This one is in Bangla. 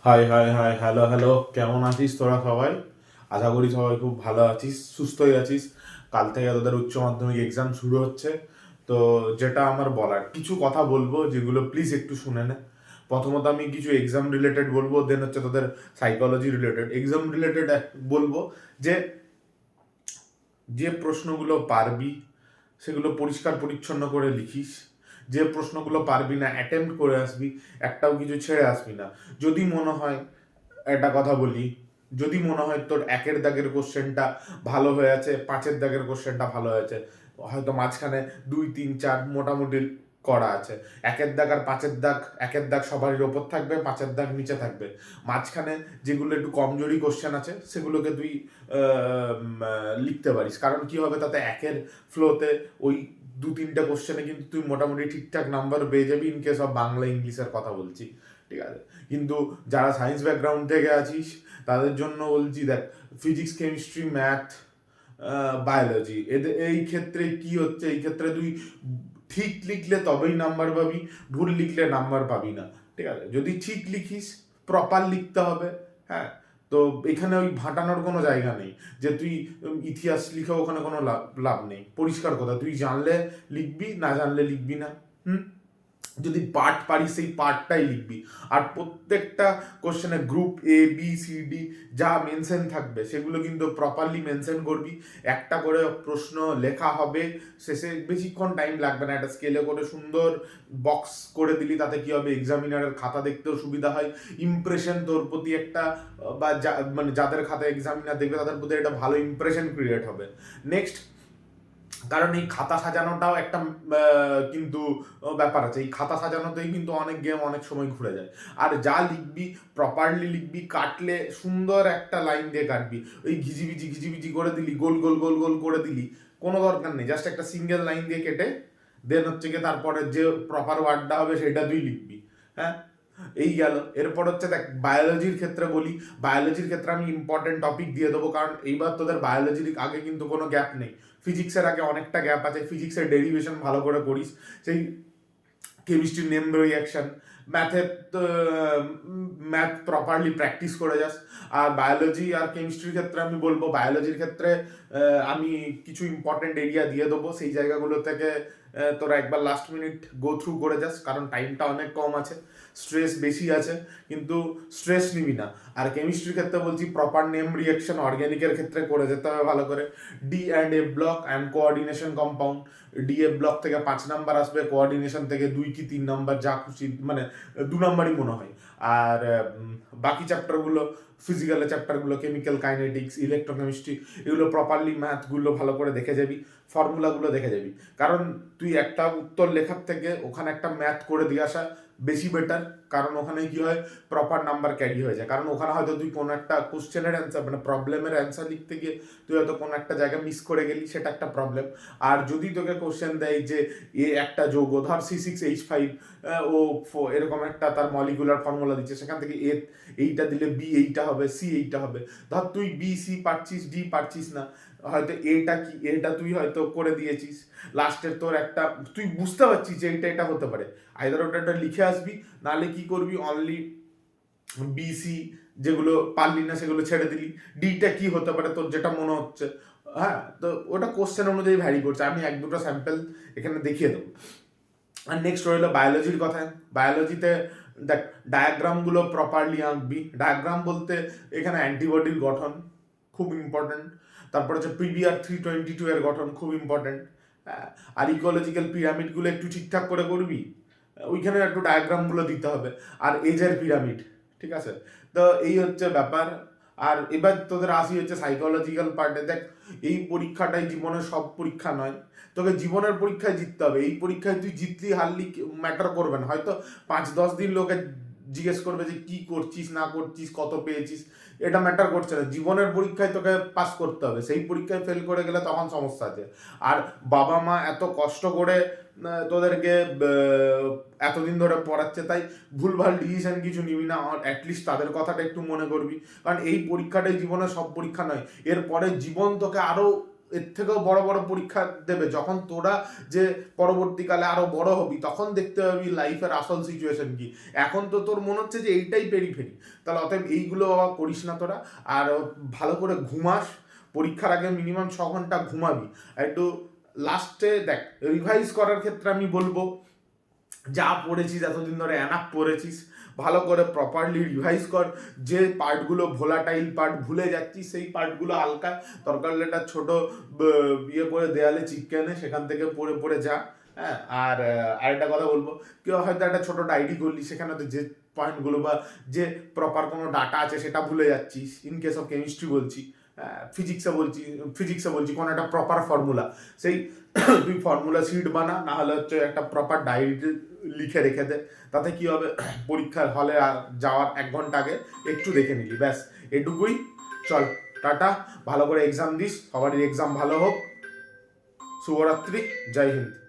High high high, hello hello, কেমন আছিস তোরা সবাই? আশা করি সবাই খুব ভালো আছিস, সুস্থই আছিস। কাল থেকে তোদের উচ্চ মাধ্যমিক এক্সাম শুরু হচ্ছে। তো যেটা আমার বলার, কিছু কথা বলবো যেগুলো প্লিজ একটু শুনে নে। প্রথমত আমি কিছু এক্সাম রিলেটেড বলবো, দেন হচ্ছে তোদের সাইকোলজি রিলেটেড। এক্সাম রিলেটেড বলবো যে যে প্রশ্নগুলো পারবি সেগুলো পরিষ্কার পরিচ্ছন্ন করে লিখিস। যে প্রশ্নগুলো পারবি না অ্যাটেম্প্ট করে আসবি, একটাও কিছু ছেড়ে আসবি না। যদি মনে হয়, একটা কথা বলি, যদি মনে হয় তোর একের দাগের কোশ্চেনটা ভালো হয়ে আছে, পাঁচের দাগের কোশ্চেনটা ভালো হয়েছে, হয়তো মাঝখানে দুই তিন চার মোটামুটি করা আছে, একের দাগ আর পাঁচের দাগ, একের দাগ সবারই ওপর থাকবে, পাঁচের দাগ নিচে থাকবে, মাঝখানে যেগুলো একটু কমজোরি কোশ্চেন আছে সেগুলোকে তুই লিখতে পারিস। কারণ কি হবে, তাতে একের ফ্লোতে ওই দু তিনটা কোশ্চেনে কিন্তু তুই মোটামুটি ঠিকঠাক নাম্বার পেয়ে যাবি, ইন কেস অফ বাংলা ইংলিশের কথা বলছি, ঠিক আছে? কিন্তু যারা সায়েন্স ব্যাকগ্রাউন্ড থেকে আছিস তাদের জন্য বলছি, দেখ, ফিজিক্স কেমিস্ট্রি ম্যাথ বায়োলজি, এদের এই ক্ষেত্রে কি হচ্ছে, এই ক্ষেত্রে তুই ঠিক লিখলে তবেই নাম্বার পাবি, ভুল লিখলে নাম্বার পাবি না, ঠিক আছে? যদি ঠিক লিখিস, প্রপার লিখতে হবে। হ্যাঁ, তো এখানে ওই ভাটানোর কোনো জায়গা নেই যে তুই ইতিহাস লিখে, ওখানে কোনো লাভ লাভ নেই। পরিষ্কার কথা, তুই জানলে লিখবি, না জানলে লিখবি না। হুম, যদি পার্ট পারিস সেই পার্টটাই লিখবি। আর প্রত্যেকটা কোশ্চেনে group A B C D যা মেনশন থাকবে সেগুলো কিন্তু প্রপারলি মেনশন করবি। একটা করে প্রশ্ন লেখা হবে, শেষে বেশিক্ষণ টাইম লাগবে না, একটা স্কেলে করে সুন্দর বক্স করে দিলি, তাতে কি হবে, এক্সামিনারের খাতা দেখতেও সুবিধা হয়, ইমপ্রেশন তোর প্রতি একটা, বা মানে যাদের খাতা এক্সামিনার দেখবে তাদের প্রতি একটা ভালো ইমপ্রেশন ক্রিয়েট হবে। নেক্সট, কারণ এই খাতা সাজানোটাও একটা কিন্তু ব্যাপার আছে, এই খাতা সাজানোতেই কিন্তু অনেক গেম অনেক সময় ঘুরে যায়। আর যা লিখবি প্রপারলি লিখবি, কাটলে সুন্দর একটা লাইন দিয়ে কাটবি। ওই ঘিজিবিজি ঘিজিবিজি করে দিলি, গোল গোল গোল গোল করে দিলি, কোনো দরকার নেই। জাস্ট একটা সিঙ্গেল লাইন দিয়ে কেটে দেন হচ্ছে কি তারপরে যে প্রপার ওয়ার্ডটা হবে সেটা তুই লিখবি। হ্যাঁ, এই গেল। এরপর হচ্ছে দেখ, বায়োলজির ক্ষেত্রে বলি, বায়োলজির ক্ষেত্রে আমি ইম্পর্টেন্ট টপিক দিয়ে দেবো, কারণ এইবার তোদের বায়োলজির আগে কিন্তু কোনো গ্যাপ নেই, ফিজিক্সের আগে অনেকটা গ্যাপ আছে। ফিজিক্সের ডেরিভেশন ভালো করে করিস, সেই কেমিস্ট্রির নেম রিয়াকশন, ম্যাথের ম্যাথ প্রপারলি প্র্যাকটিস করে যাস। আর বায়োলজি আর কেমিস্ট্রির ক্ষেত্রে আমি বলবো, বায়োলজির ক্ষেত্রে আমি কিছু ইম্পর্টেন্ট এরিয়া দিয়ে দেবো, সেই জায়গাগুলো থেকে তোরা একবার লাস্ট মিনিট গো থ্রু করে যাস, কারণ টাইমটা অনেক কম আছে, স্ট্রেস বেশি আছে, কিন্তু স্ট্রেস নিবি না। আর কেমিস্ট্রির ক্ষেত্রে বলছি, প্রপার নেম রিয়াকশন অর্গ্যানিকের ক্ষেত্রে করে যেতে হবে ভালো করে। D and a block and coordination compound, DA block থেকে 5 নাম্বার আসবে, কোঅর্ডিনেশন থেকে 2 কি 3 নাম্বার, যা খুশি, মানে 2 নাম্বারই মনে হয়। আর বাকি চ্যাপ্টারগুলো, ফিজিক্যালের চ্যাপ্টারগুলো, কেমিক্যাল কাইনেটিক্স, ইলেকট্রোকেমিস্ট্রি, এগুলো প্রপারলি ম্যাথগুলো ভালো করে দেখে যাবি, ফর্মুলাগুলো দেখে যাবি। কারণ তুই একটা উত্তর লেখার থেকে ওখানে একটা ম্যাথ করে দিয়ে আসা বেশি বেটার। কারণ ওখানে কি হয়, প্রপার নাম্বার ক্যারি হয়ে যায়। কারণ ওখানে হয়তো তুই কোনো একটা কোশ্চেনের অ্যান্সার, মানে প্রবলেমের অ্যান্সার লিখতে গিয়ে তুই হয়তো কোনো একটা জায়গায় মিস করে গেলি, সেটা একটা প্রবলেম। আর যদি তোকে কোশ্চেন দেয় যে এ একটা যৌগ, ধর C6H5, ও এরকম একটা তার মলিকুলার ফর্মুলা দিচ্ছে, সেখান থেকে এ এইটা দিলে বি এইটা হবে, সি এইটা হবে, ধর তুই বি সি পারছিস, ডি পারছিস না, হয়তো এটা কি, এটা তুই হয়তো করে দিয়েছিস, লাস্টের তোর একটা, তুই বুঝতে পারছিস যে এইটা এটা হতে পারে, আইদার ওটা লিখে আসবি, নাহলে কি করবি, অনলি বিসি যেগুলো পারলি না সেগুলো ছেড়ে দিলি, ডিটা কি হতে পারে তোর যেটা মনে হচ্ছে। হ্যাঁ, তো ওটা কোশ্চেন অনুযায়ী ভ্যারি করছে, আমি এক দুটো স্যাম্পল এখানে দেখিয়ে দেবো। আর নেক্সট রইলো বায়োলজির কথায়। বায়োলজিতে দেখ, ডায়াগ্রামগুলো প্রপারলি আঁকবি। ডায়াগ্রাম বলতে এখানে অ্যান্টিবডির গঠন খুব ইম্পর্টেন্ট, তারপর হচ্ছে PBR 322 এর গঠন খুব ইম্পর্টেন্ট। আর ইকোলজিক্যাল পিরামিডগুলো একটু ঠিকঠাক করে করবি, ওইখানে একটু ডায়াগ্রামগুলো দিতে হবে। আর এজের পিরামিড, ঠিক আছে? তো এই হচ্ছে ব্যাপার। আর এবার তোদের আসি হচ্ছে সাইকোলজিক্যাল পার্টে। দেখ, এই পরীক্ষাটাই জীবনের সব পরীক্ষা নয়, তোকে জীবনের পরীক্ষায় জিততে হবে। এই পরীক্ষায় তুই জিতলি হারলি ম্যাটার করবে না, হয়তো 5-10 দিন লোকে জিজ্ঞেস করবে যে কি করছিস না করছিস, কত পেয়েছিস, এটা ম্যাটার করছে না। জীবনের পরীক্ষায় তোকে পাস করতে হবে, সেই পরীক্ষায় ফেল করে গেলে তখন সমস্যা আছে। আর বাবা মা এত কষ্ট করে তোদেরকে এতদিন ধরে পড়াচ্ছে, তাই ভুলভাল ডিসিশন কিছু নিবি না, অ্যাটলিস্ট তাদের কথাটা একটু মনে করবি। কারণ এই পরীক্ষাটাই জীবনের সব পরীক্ষা নয়, এরপরে জীবন তোকে আরও এর থেকেও বড় বড় পরীক্ষা দেবে, যখন তোরা যে পরবর্তীকালে আরো বড় হবি তখন দেখতে পাবি লাইফের আসল সিচুয়েশন কি। এখন তো তোর মনে হচ্ছে যে এইটাই পেরিফেরি, তাহলে অতএব এইগুলো বাবা করিস না তোরা। আর ভালো করে ঘুমাস, পরীক্ষার আগে মিনিমাম 6 ঘন্টা ঘুমাবি। আর একটু লাস্টে দেখ রিভাইজ করার ক্ষেত্রে আমি বলবো, যা পড়েছিস এতদিন ধরে অ্যানাপ পড়েছিস, ভালো করে প্রপারলি রিভাইজ কর। যে পার্টগুলো ভোলাটাইল পার্ট ভুলে যাচ্ছিস সেই পার্টগুলো হালকা দরকার হলে একটা ছোট ইয়ে করে দেয়ালে চিপকেনে সেখান থেকে পড়ে পড়ে যা। হ্যাঁ, আর আরেকটা কথা বলবো, কেউ হয়তো একটা ছোট ডায়েরি করলি, সেখানে তো যে পয়েন্টগুলো বা যে প্রপার কোনো ডাটা আছে সেটা ভুলে যাচ্ছিস, ইন কেস অফ কেমিস্ট্রি বলছি, ফিজিক্সে বলছি কোনো একটা প্রপার ফর্মুলা, সেই তুই ফর্মুলা শিট বানা, না হলে হচ্ছে একটা প্রপার ডায়েরিতে লিখে রেখে দে। তাতে কি হবে, পরীক্ষার হলে যাওয়ার 1 ঘন্টা আগে একটু দেখে নিলি, ব্যাস এটুকুই। চল টাটা, ভালো করে এক্সাম দিস, সবারই এক্সাম ভালো হোক। শুভরাত্রি, জয় হিন্দ।